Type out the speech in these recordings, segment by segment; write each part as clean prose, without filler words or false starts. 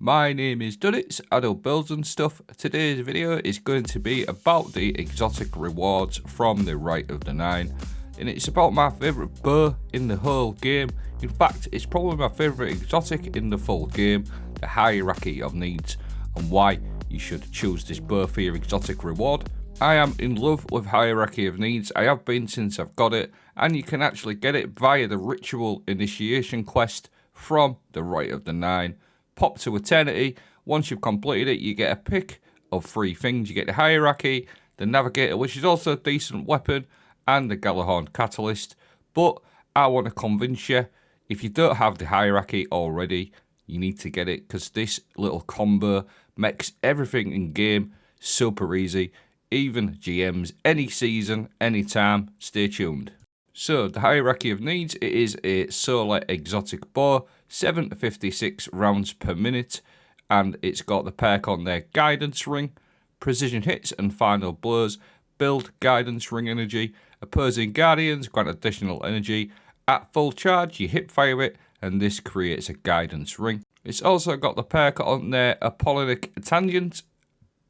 My name is Duddits, I do builds and stuff. Today's video is going to be about the exotic rewards from the Rite of the 9. And it's about my favourite burr in the whole game. In fact, it's probably my favourite exotic in the full game, the hierarchy of needs, and why you should choose this burr for your exotic reward. I am in love with hierarchy of needs. I have been since I've got it, and you can actually get it via the ritual initiation quest from the Rite of the 9. Pop to eternity. Once you've completed it, you get a pick of 3 things. You get the hierarchy, the navigator, which is also a decent weapon, and the Galahorn catalyst. But I want to convince you, if you don't have the hierarchy already, you need to get it, because this little combo makes everything in game super easy. Even GMs, any season, anytime. Stay tuned. So, the hierarchy of needs, it is a solar exotic bow, 7 to 56 rounds per minute, and it's got the perk on there, guidance ring, precision hits and final blows, build guidance ring energy, opposing guardians grant additional energy, at full charge you hip fire it, and this creates a guidance ring. It's also got the perk on there, Apollonic Tangent.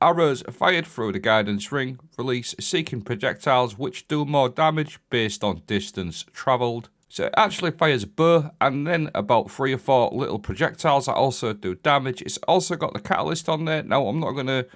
Arrows fired through the guidance ring release seeking projectiles which do more damage based on distance travelled. So it actually fires a bow and then about 3 or 4 little projectiles that also do damage. It's also got the catalyst on there. Now I'm not going to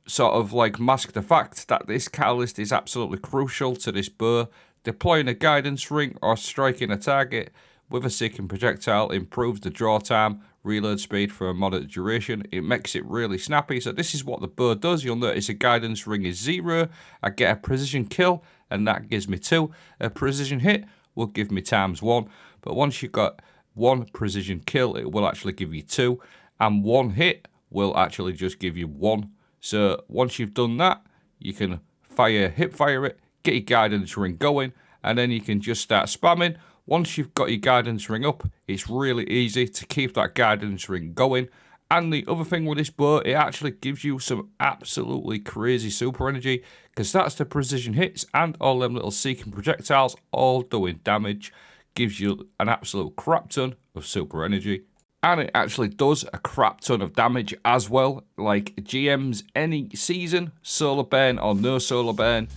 sort of like mask the fact that this catalyst is absolutely crucial to this bow. Deploying a guidance ring or striking a target with a seeking projectile improves the draw time, reload speed for a moderate duration. It makes it really snappy. So this is what the bow does. You'll notice a guidance ring is 0. I get a precision kill and that gives me 2. A precision hit will give me ×1. But once you've got 1 precision kill, it will actually give you 2. And 1 hit will actually just give you 1. So once you've done that, you can hip fire it, get your guidance ring going, and then you can just start spamming. Once you've got your guidance ring up, it's really easy to keep that guidance ring going. And the other thing with this bow, it actually gives you some absolutely crazy super energy, because that's the precision hits and all them little seeking projectiles all doing damage. Gives you an absolute crap ton of super energy. And it actually does a crap ton of damage as well. Like GMs, any season, solar burn or no solar burn,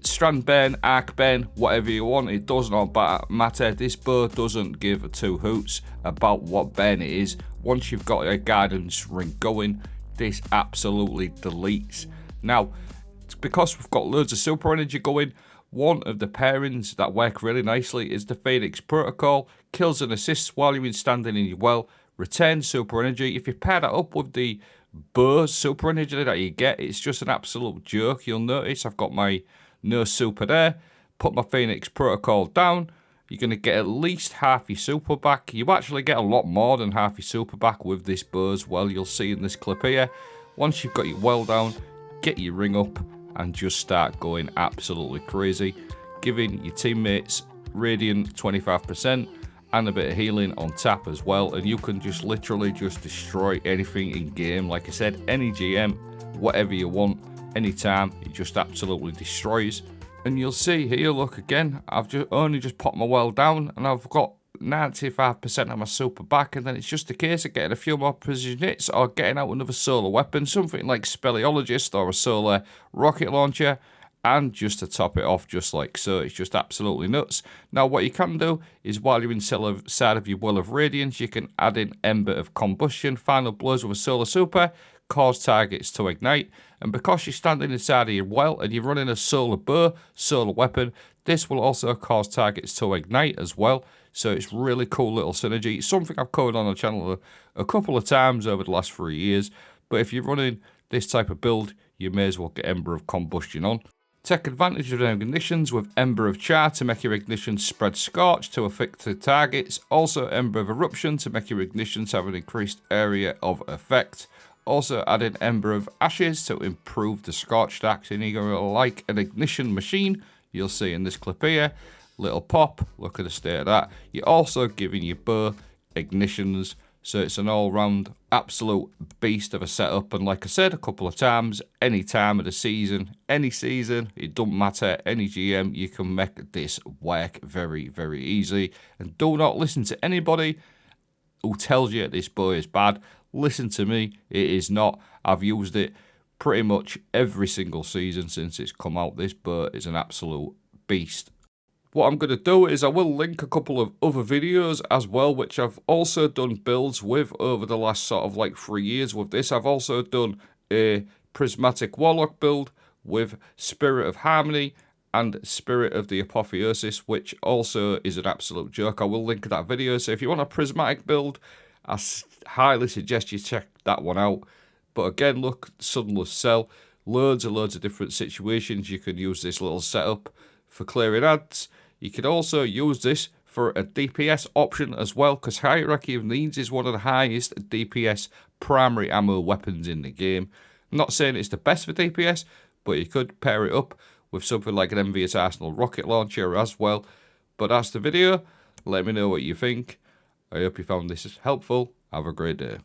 strand burn, arc burn, whatever you want, it does not matter. This bow doesn't give 2 hoots about what burn it is. Once you've got a guidance ring going, this absolutely deletes. Now, because we've got loads of super energy going, one of the pairings that work really nicely is the Phoenix Protocol. Kills and assists while you're standing in your well. Returns super energy. If you pair that up with the bow super energy that you get, it's just an absolute joke. You'll notice I've got my no super there. Put my Phoenix Protocol down. You're going to get at least half your super back. You actually get a lot more than half your super back with this bow as well. You'll see in this clip here. Once you've got your well down, get your ring up and just start going absolutely crazy. Giving your teammates Radiant 25% and a bit of healing on tap as well. And you can just literally just destroy anything in game. Like I said, any GM, whatever you want, anytime, it just absolutely destroys. And you'll see here, look again, I've only just popped my well down and I've got 95% of my super back, and then it's just a case of getting a few more precision hits or getting out another solar weapon, something like Speleologist or a solar rocket launcher, and just to top it off just like so. It's just absolutely nuts. Now what you can do is while you're inside of your Well of Radiance, you can add in Ember of Combustion, final blows with a solar super, cause targets to ignite. And because you're standing inside of your well and you're running a solar bow, solar weapon, this will also cause targets to ignite as well. So it's really cool little synergy. It's something I've covered on the channel a couple of times over the last 3 years. But if you're running this type of build, you may as well get Ember of Combustion on. Take advantage of their ignitions with Ember of Char to make your ignitions spread scorch to affected targets. Also Ember of Eruption to make your ignitions have an increased area of effect. Also added Ember of Ashes to improve the scorch stacks, and you're going to like an ignition machine. You'll see in this clip here, little pop, look at the state of that. You're also giving your bow ignitions, so it's an all-round absolute beast of a setup. And like I said a couple of times, any time of the season, any season, it doesn't matter, any GM, you can make this work very, very easy. And do not listen to anybody who tells you this bow is bad. listen to me, it is not. I've used it pretty much every single season since it's come out. This bird is an absolute beast. What I'm going to do is I will link a couple of other videos as well, which I've also done builds with over the last sort of like 3 years with this. I've also done a Prismatic Warlock build with Spirit of Harmony and Spirit of the Apotheosis, which also is an absolute joke. I will link that video, so if you want a Prismatic build, I highly suggest you check that one out. But again, look, Sunless Cell, loads of different situations you can use this little setup for clearing ads. You can also use this for a DPS option as well, because Hierarchy of Needs is one of the highest DPS primary ammo weapons in the game. I'm not saying it's the best for DPS, but you could pair it up with something like an Envious Arsenal rocket launcher as well. But that's the video. Let me know what you think. I hope you found this helpful. Have a great day.